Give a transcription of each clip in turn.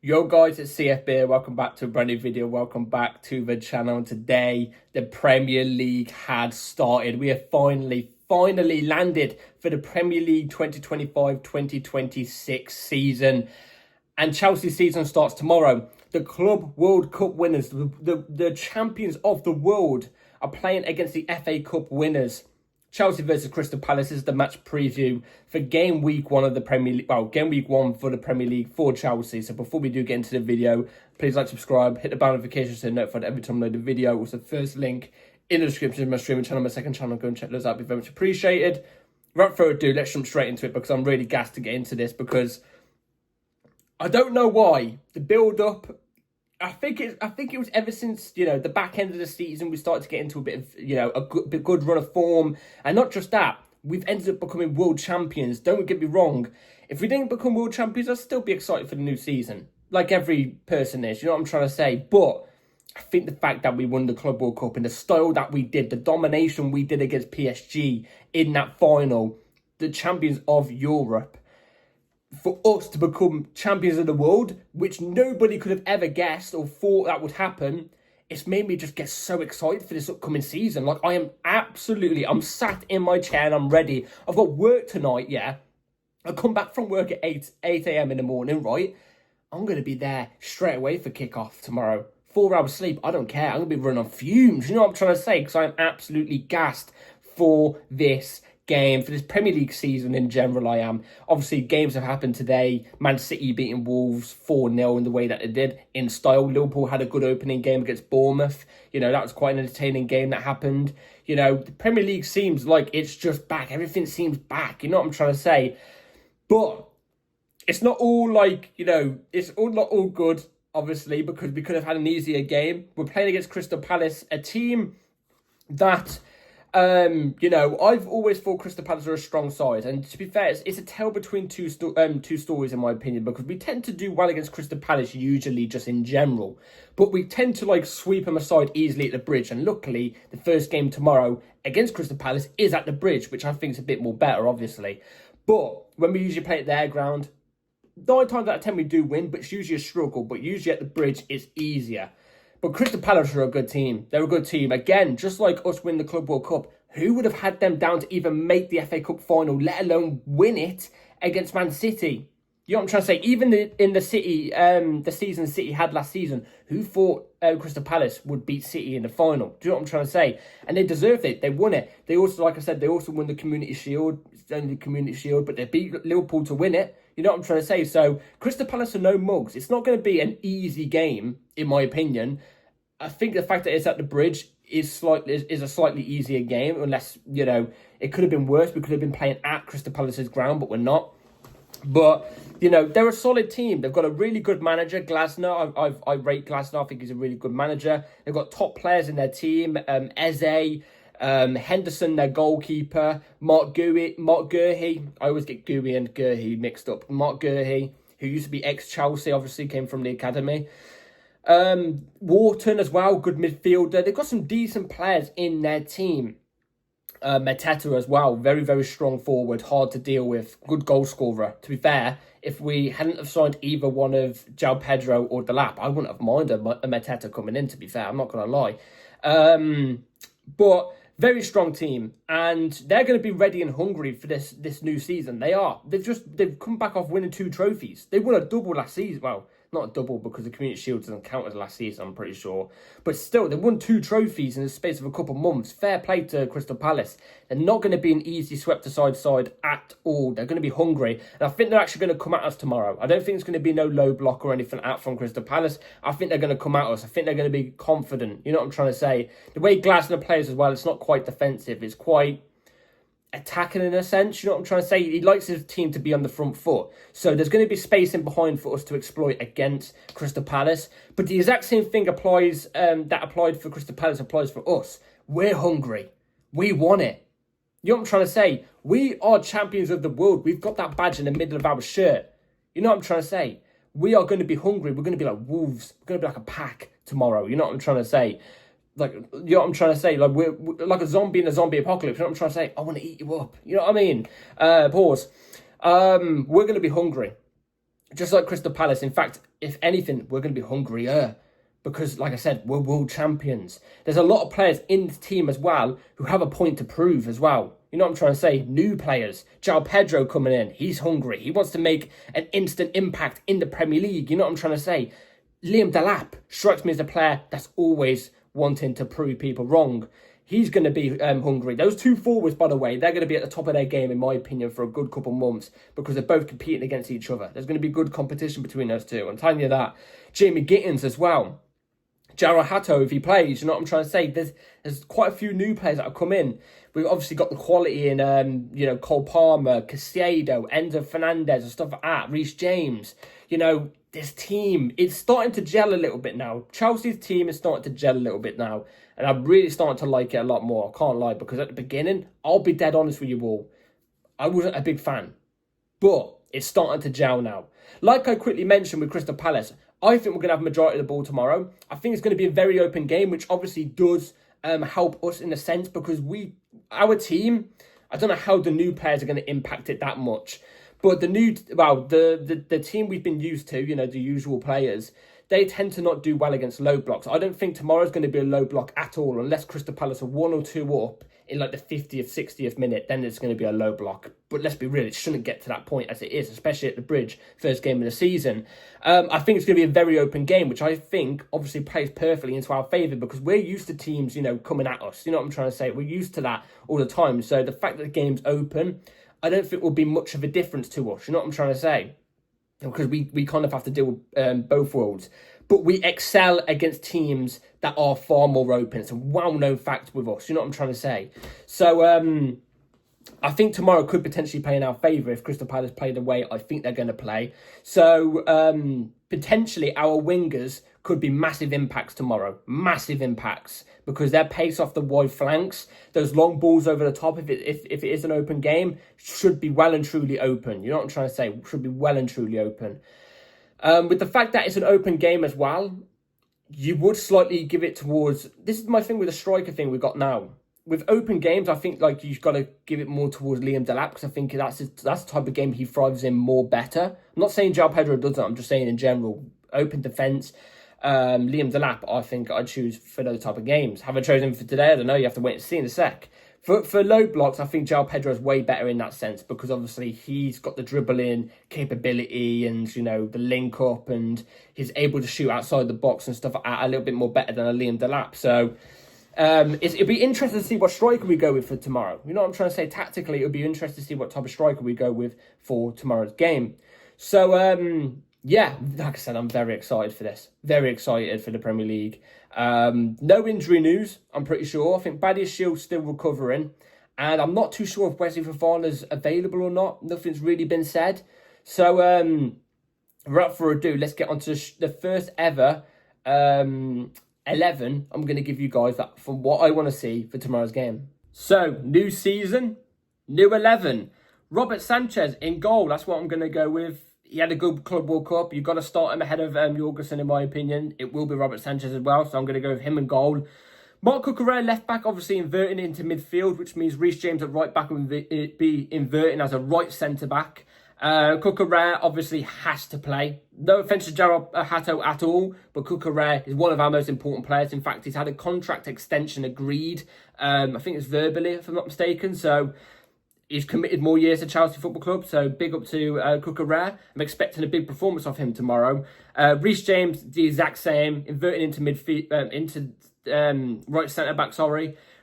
Yo guys, it's CFB. Welcome back to a brand new video. Welcome back to the channel. And today, the Premier League had started. We have finally landed for the Premier League 2025-2026 season. And Chelsea season starts tomorrow. The Club World Cup winners, the champions of the world, are playing against the FA Cup winners. Chelsea versus Crystal Palace is the match preview for game week one of the Premier League. Well, game week one for the Premier League for Chelsea. So before we do get into the video, please like, subscribe, hit the bell notification so you're notified every time I load a video. Also, the first link in the description of my streaming channel, my second channel. Go and check those out. It'd be very much appreciated. Without further ado, let's jump straight into it because I'm really gassed to get into this because I don't know why the build-up. I think it was ever since, the back end of the season, we started to get into a bit of, a good run of form. And not just that, we've ended up becoming world champions. Don't get me wrong. If we didn't become world champions, I'd still be excited for the new season. Like every person is, you know what I'm trying to say? But I think the fact that we won the Club World Cup in the style that we did, the domination we did against PSG in that final, the champions of Europe, for us to become champions of the world, which nobody could have ever guessed or thought that would happen, it's made me just get so excited for this upcoming season. Like, I'm sat in my chair and I'm ready. I've got work tonight, yeah. I come back from work at 8 a.m. in the morning, right? I'm going to be there straight away for kickoff tomorrow. 4 hours sleep, I don't care. I'm going to be running on fumes. You know what I'm trying to say? Because I'm absolutely gassed for this game, for this Premier League season in general. I am. Obviously, games have happened today. Man City beating Wolves 4-0 in the way that they did, in style. Liverpool had a good opening game against Bournemouth. That was quite an entertaining game that happened. The Premier League seems like it's just back. Everything seems back. You know what I'm trying to say? But it's not all like, it's all not all good, obviously, because we could have had an easier game. We're playing against Crystal Palace, a team that I've always thought Crystal Palace are a strong side, and to be fair, it's a tale between two stories in my opinion, because we tend to do well against Crystal Palace usually just in general, but we tend to sweep them aside easily at the Bridge, and luckily the first game tomorrow against Crystal Palace is at the Bridge, which I think is a bit more better, obviously. But when we usually play at their ground, 9 times out of 10 we do win, but it's usually a struggle, but usually at the Bridge it's easier. But Crystal Palace are a good team. They're a good team. Again, just like us winning the Club World Cup, who would have had them down to even make the FA Cup final, let alone win it against Man City? You know what I'm trying to say? Even in the season City had last season, who thought Crystal Palace would beat City in the final? Do you know what I'm trying to say? And they deserved it. They won it. They also, like I said, they also won the Community Shield. It's only the Community Shield, but they beat Liverpool to win it. You know what I'm trying to say? So Crystal Palace are no mugs. It's not going to be an easy game, in my opinion. I think the fact that it's at the Bridge is a slightly easier game, unless, it could have been worse. We could have been playing at Crystal Palace's ground, but we're not. But, they're a solid team. They've got a really good manager, Glasner. I rate Glasner. I think he's a really good manager. They've got top players in their team. Eze, Henderson, their goalkeeper, Mark Guehi. I always get Guehi and Guehi mixed up. Mark Guehi, who used to be ex-Chelsea, obviously came from the academy. Wharton as well, good midfielder. They've got some decent players in their team. Mateta as well, very, very strong forward, hard to deal with, good goal scorer. To be fair, if we hadn't have signed either one of João Pedro or Delap, I wouldn't have minded a Mateta coming in, to be fair, I'm not going to lie. But very strong team, and they're going to be ready and hungry for this new season. They are. They've come back off winning 2 trophies. They won a double last season. Well, not a double because the Community Shield doesn't count as last season, I'm pretty sure. But still, they won 2 trophies in the space of a couple of months. Fair play to Crystal Palace. They're not going to be an easy swept-aside side at all. They're going to be hungry. And I think they're actually going to come at us tomorrow. I don't think it's going to be no low block or anything out from Crystal Palace. I think they're going to come at us. I think they're going to be confident. You know what I'm trying to say? The way Glasner plays as well, it's not quite defensive. It's quite attacking in a sense, you know what I'm trying to say? He likes his team to be on the front foot. So there's going to be space in behind for us to exploit against Crystal Palace. But the exact same thing applies, that applied for Crystal Palace applies for us. We're hungry. We want it. You know what I'm trying to say? We are champions of the world. We've got that badge in the middle of our shirt. You know what I'm trying to say? We are going to be hungry. We're going to be like wolves. We're going to be like a pack tomorrow. You know what I'm trying to say? Like, you know what I'm trying to say? Like, we're like a zombie in a zombie apocalypse. You know what I'm trying to say? I want to eat you up. You know what I mean? Pause. We're going to be hungry. Just like Crystal Palace. In fact, if anything, we're going to be hungrier. Because, like I said, we're world champions. There's a lot of players in the team as well who have a point to prove as well. You know what I'm trying to say? New players. João Pedro coming in. He's hungry. He wants to make an instant impact in the Premier League. You know what I'm trying to say? Liam Delap strikes me as a player that's always wanting to prove people wrong. He's going to be hungry. Those two forwards, by the way, they're going to be at the top of their game, in my opinion, for a good couple months because they're both competing against each other. There's going to be good competition between those two. I'm telling you that. Jamie Gittins as well. Jairo Hato, if he plays, you know what I'm trying to say? There's quite a few new players that have come in. We've obviously got the quality in, Cole Palmer, Caicedo, Enzo Fernandez and stuff like that, Reece James. You know, this team, it's starting to gel a little bit now. Chelsea's team is starting to gel a little bit now. And I'm really starting to like it a lot more. I can't lie, because at the beginning, I'll be dead honest with you all, I wasn't a big fan. But it's starting to gel now. Like I quickly mentioned with Crystal Palace, I think we're going to have a majority of the ball tomorrow. I think it's going to be a very open game, which obviously does help us in a sense because our team, I don't know how the new players are going to impact it that much. But the team we've been used to, you know, the usual players, they tend to not do well against low blocks. I don't think tomorrow's going to be a low block at all unless Crystal Palace are 1 or 2 up in like the 50th, 60th minute, then it's going to be a low block. But let's be real, it shouldn't get to that point as it is, especially at the Bridge, first game of the season. I think it's going to be a very open game, which I think obviously plays perfectly into our favour because we're used to teams, you know, coming at us. You know what I'm trying to say? We're used to that all the time. So the fact that the game's open, I don't think will be much of a difference to us. You know what I'm trying to say? Because we kind of have to deal with both worlds. But we excel against teams that are far more open. It's a well-known fact with us. You know what I'm trying to say? So I think tomorrow could potentially play in our favour if Crystal Palace play the way I think they're going to play. So potentially our wingers could be massive impacts tomorrow. Massive impacts. Because their pace off the wide flanks, those long balls over the top, if it is an open game, should be well and truly open. You know what I'm trying to say? Should be well and truly open. With the fact that it's an open game as well, you would slightly give it towards... This is my thing with the striker thing we've got now. With open games, I think like you've got to give it more towards Liam Delap because I think that's the type of game he thrives in more better. I'm not saying João Pedro doesn't, I'm just saying in general. Open defence, Liam Delap, I think I'd choose for those type of games. Have I chosen him for today? I don't know, you have to wait and see in a sec. For low blocks, I think João Pedro is way better in that sense because obviously he's got the dribbling capability and, you know, the link up and he's able to shoot outside the box and stuff like that a little bit more better than a Liam Delap. So it'll be interesting to see what striker we go with for tomorrow. You know what I'm trying to say? Tactically, it'll be interesting to see what type of striker we go with for tomorrow's game. So, yeah, like I said, I'm very excited for this. Very excited for the Premier League. No injury news, I'm pretty sure. I think Badiashiel's still recovering. And I'm not too sure if Wesley Fofana's available or not. Nothing's really been said. So, without further ado, let's get on to the first ever 11. I'm going to give you guys that from what I want to see for tomorrow's game. So, new season, new 11. Robert Sanchez in goal. That's what I'm going to go with. He had a good Club World Cup. You've got to start him ahead of Jorgensen, in my opinion. It will be Robert Sanchez as well, so I'm going to go with him in goal. Marc Cucurella, left back, obviously inverting into midfield, which means Reece James at right back will be inverting as a right centre-back. Cucurella obviously has to play. No offence to Jairo Hato at all, but Cucurella is one of our most important players. In fact, he's had a contract extension agreed. I think it's verbally, if I'm not mistaken, so... He's committed more years to Chelsea Football Club, so big up to Cucurella. I'm expecting a big performance of him tomorrow. Reece James, the exact same, inverting into midfield, right centre back.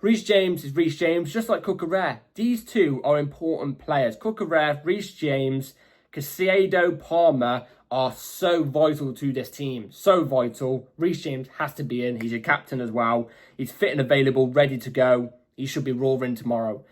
Reece James is Reece James, just like Cucurella. These two are important players. Cucurella, Reece James, Caicedo, Palmer are so vital to this team. So vital. Reece James has to be in. He's your captain as well. He's fit and available, ready to go. He should be roaring tomorrow.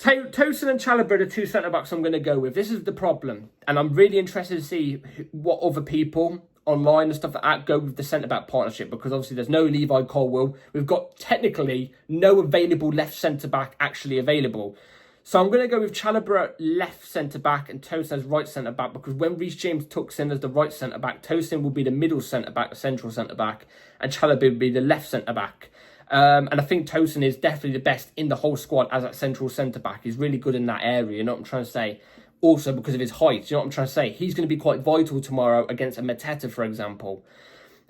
Tosin and Chalobah are the two centre-backs I'm going to go with. This is the problem. And I'm really interested to see what other people online and stuff like that go with the centre-back partnership. Because obviously there's no Levi Colwill. We've got technically no available left centre-back actually available. So I'm going to go with Chalobah at left centre-back and Tosin as right centre-back. Because when Reece James tucks in as the right centre-back, Tosin will be the middle centre-back, the central centre-back. And Chalobah will be the left centre-back. And I think Tosin is definitely the best in the whole squad as that central centre-back. He's really good in that area, you know what I'm trying to say? also because of his height. You know what I'm trying to say? He's going to be quite vital tomorrow against a Mateta, for example.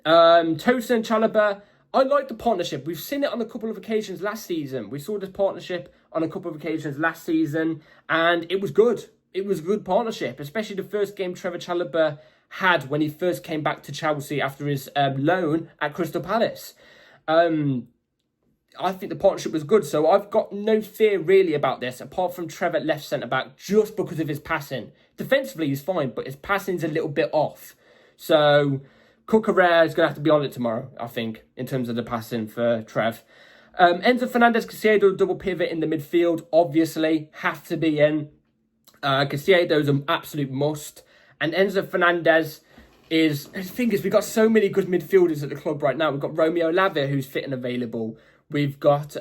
Tosin and Chalobah, I like the partnership. We've seen it on a couple of occasions last season. We saw this partnership on a couple of occasions last season, and it was good. It was a good partnership, especially the first game Trevor Chalobah had when he first came back to Chelsea after his loan at Crystal Palace. I think the partnership was good, so I've got no fear really about this, apart from Trevor at left centre-back, just because of his passing. Defensively, he's fine, but his passing's a little bit off. So Cucurella is going to have to be on it tomorrow, I think, in terms of the passing for Trev. Enzo Fernandez, Caicedo, double pivot in the midfield, obviously, have to be in. Caicedo's an absolute must. And Enzo Fernandez is... The thing is, we've got so many good midfielders at the club right now. We've got Romeo Lavia, who's fit and available. We've got...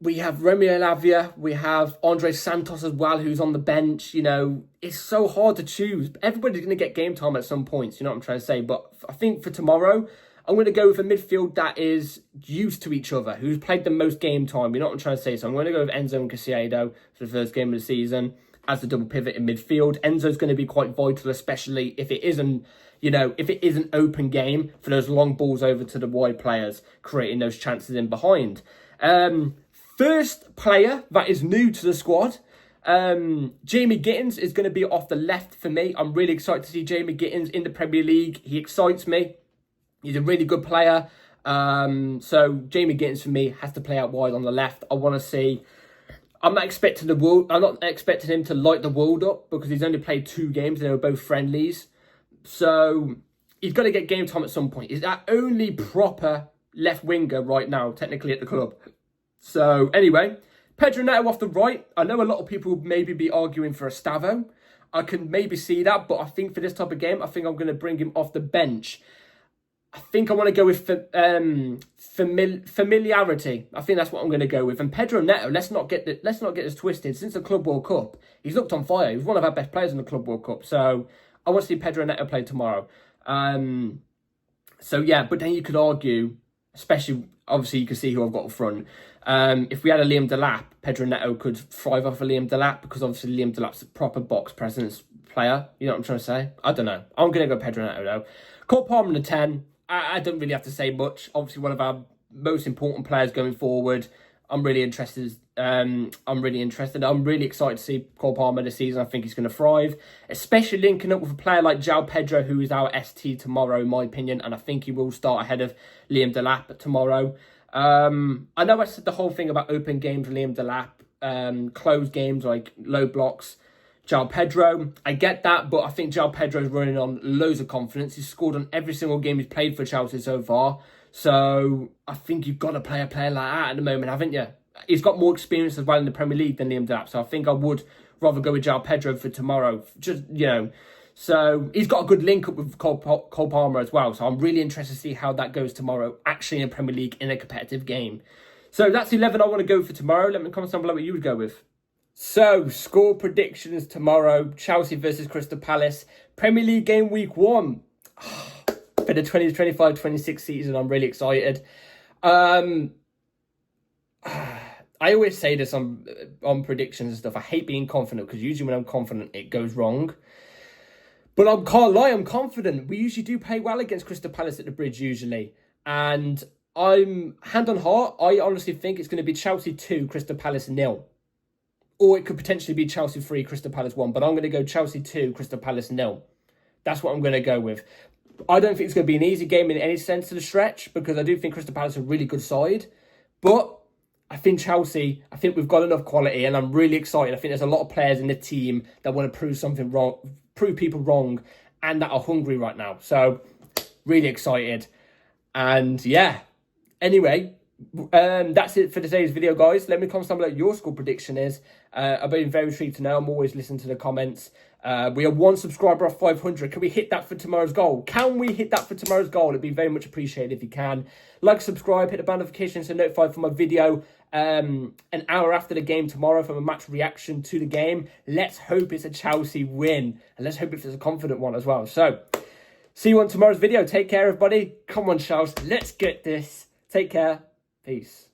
we have Romeo Lavia. We have Andre Santos as well, who's on the bench. You know, it's so hard to choose. Everybody's going to get game time at some points. You know what I'm trying to say? But I think for tomorrow, I'm going to go with a midfield that is used to each other, who's played the most game time. You know what I'm trying to say? So I'm going to go with Enzo and Caicedo for the first game of the season as the double pivot in midfield. Enzo's going to be quite vital, especially if it isn't, you know, if it is an open game for those long balls over to the wide players, creating those chances in behind. First player that is new to the squad, Jamie Gittins is going to be off the left for me. I'm really excited to see Jamie Gittins in the Premier League. He excites me. He's a really good player. So Jamie Gittins for me has to play out wide on the left. I want to see. I'm not expecting him to light the world up because he's only played 2 games and they were both friendlies. So he's got to get game time at some point. He's our only proper left winger right now, technically at the club. So anyway, Pedro Neto off the right. I know a lot of people would maybe be arguing for Estavo. I can maybe see that, but I think for this type of game, I think I'm going to bring him off the bench. I think I want to go with familiarity. I think that's what I'm going to go with. And Pedro Neto, let's not get this twisted. Since the Club World Cup, he's looked on fire. He's one of our best players in the Club World Cup. So I want to see Pedro Neto play tomorrow. So yeah, but then you could argue, especially obviously you can see who I've got up front. If we had a Liam Delap, Pedro Neto could thrive off a Liam Delap because obviously Liam Delap's a proper box presence player. You know what I'm trying to say? I don't know. I'm going to go Pedro Neto though. Cole Palmer in the 10. I don't really have to say much. Obviously, one of our most important players going forward. I'm really interested. I'm really excited to see Cole Palmer this season. I think he's going to thrive, especially linking up with a player like João Pedro, who is our ST tomorrow, in my opinion. And I think he will start ahead of Liam Delap tomorrow. I know I said the whole thing about open games, Liam Delap, closed games like low blocks. João Pedro, I get that, but I think João Pedro's running on loads of confidence. He's scored on every single game he's played for Chelsea so far. So I think you've got to play a player like that at the moment, haven't you? He's got more experience as well in the Premier League than Liam Delap. So I think I would rather go with João Pedro for tomorrow. Just, you know, so he's got a good link up with Cole Palmer as well. So I'm really interested to see how that goes tomorrow, actually in the Premier League in a competitive game. So that's 11 I want to go for tomorrow. Let me comment down below what you would go with. So, score predictions tomorrow. Chelsea versus Crystal Palace. Premier League game week 1. For the 2025-26 season, I'm really excited. I always say this on predictions and stuff. I hate being confident because usually when I'm confident, it goes wrong. But I can't lie, I'm confident. We usually do play well against Crystal Palace at the Bridge usually. And I'm, hand on heart, I honestly think it's going to be Chelsea 2, Crystal Palace 0. Or it could potentially be Chelsea 3, Crystal Palace 1. But I'm going to go Chelsea 2, Crystal Palace 0. That's what I'm going to go with. I don't think it's going to be an easy game in any sense of the stretch, because I do think Crystal Palace are a really good side. But I think Chelsea, I think we've got enough quality, and I'm really excited. I think there's a lot of players in the team that want to prove something wrong, prove people wrong, and that are hungry right now. So, really excited. And yeah, anyway, that's it for today's video, guys. Let me comment down below what your score prediction is. I've been very intrigued to know. I'm always listening to the comments. We are 1 subscriber off 500. Can we hit that for tomorrow's goal? Can we hit that for tomorrow's goal? It'd be very much appreciated if you can. Like, subscribe, hit the bell notification so notified for my video an hour after the game tomorrow from a match reaction to the game. Let's hope it's a Chelsea win. And let's hope it's a confident one as well. So, see you on tomorrow's video. Take care, everybody. Come on, Charles. Let's get this. Take care. Peace.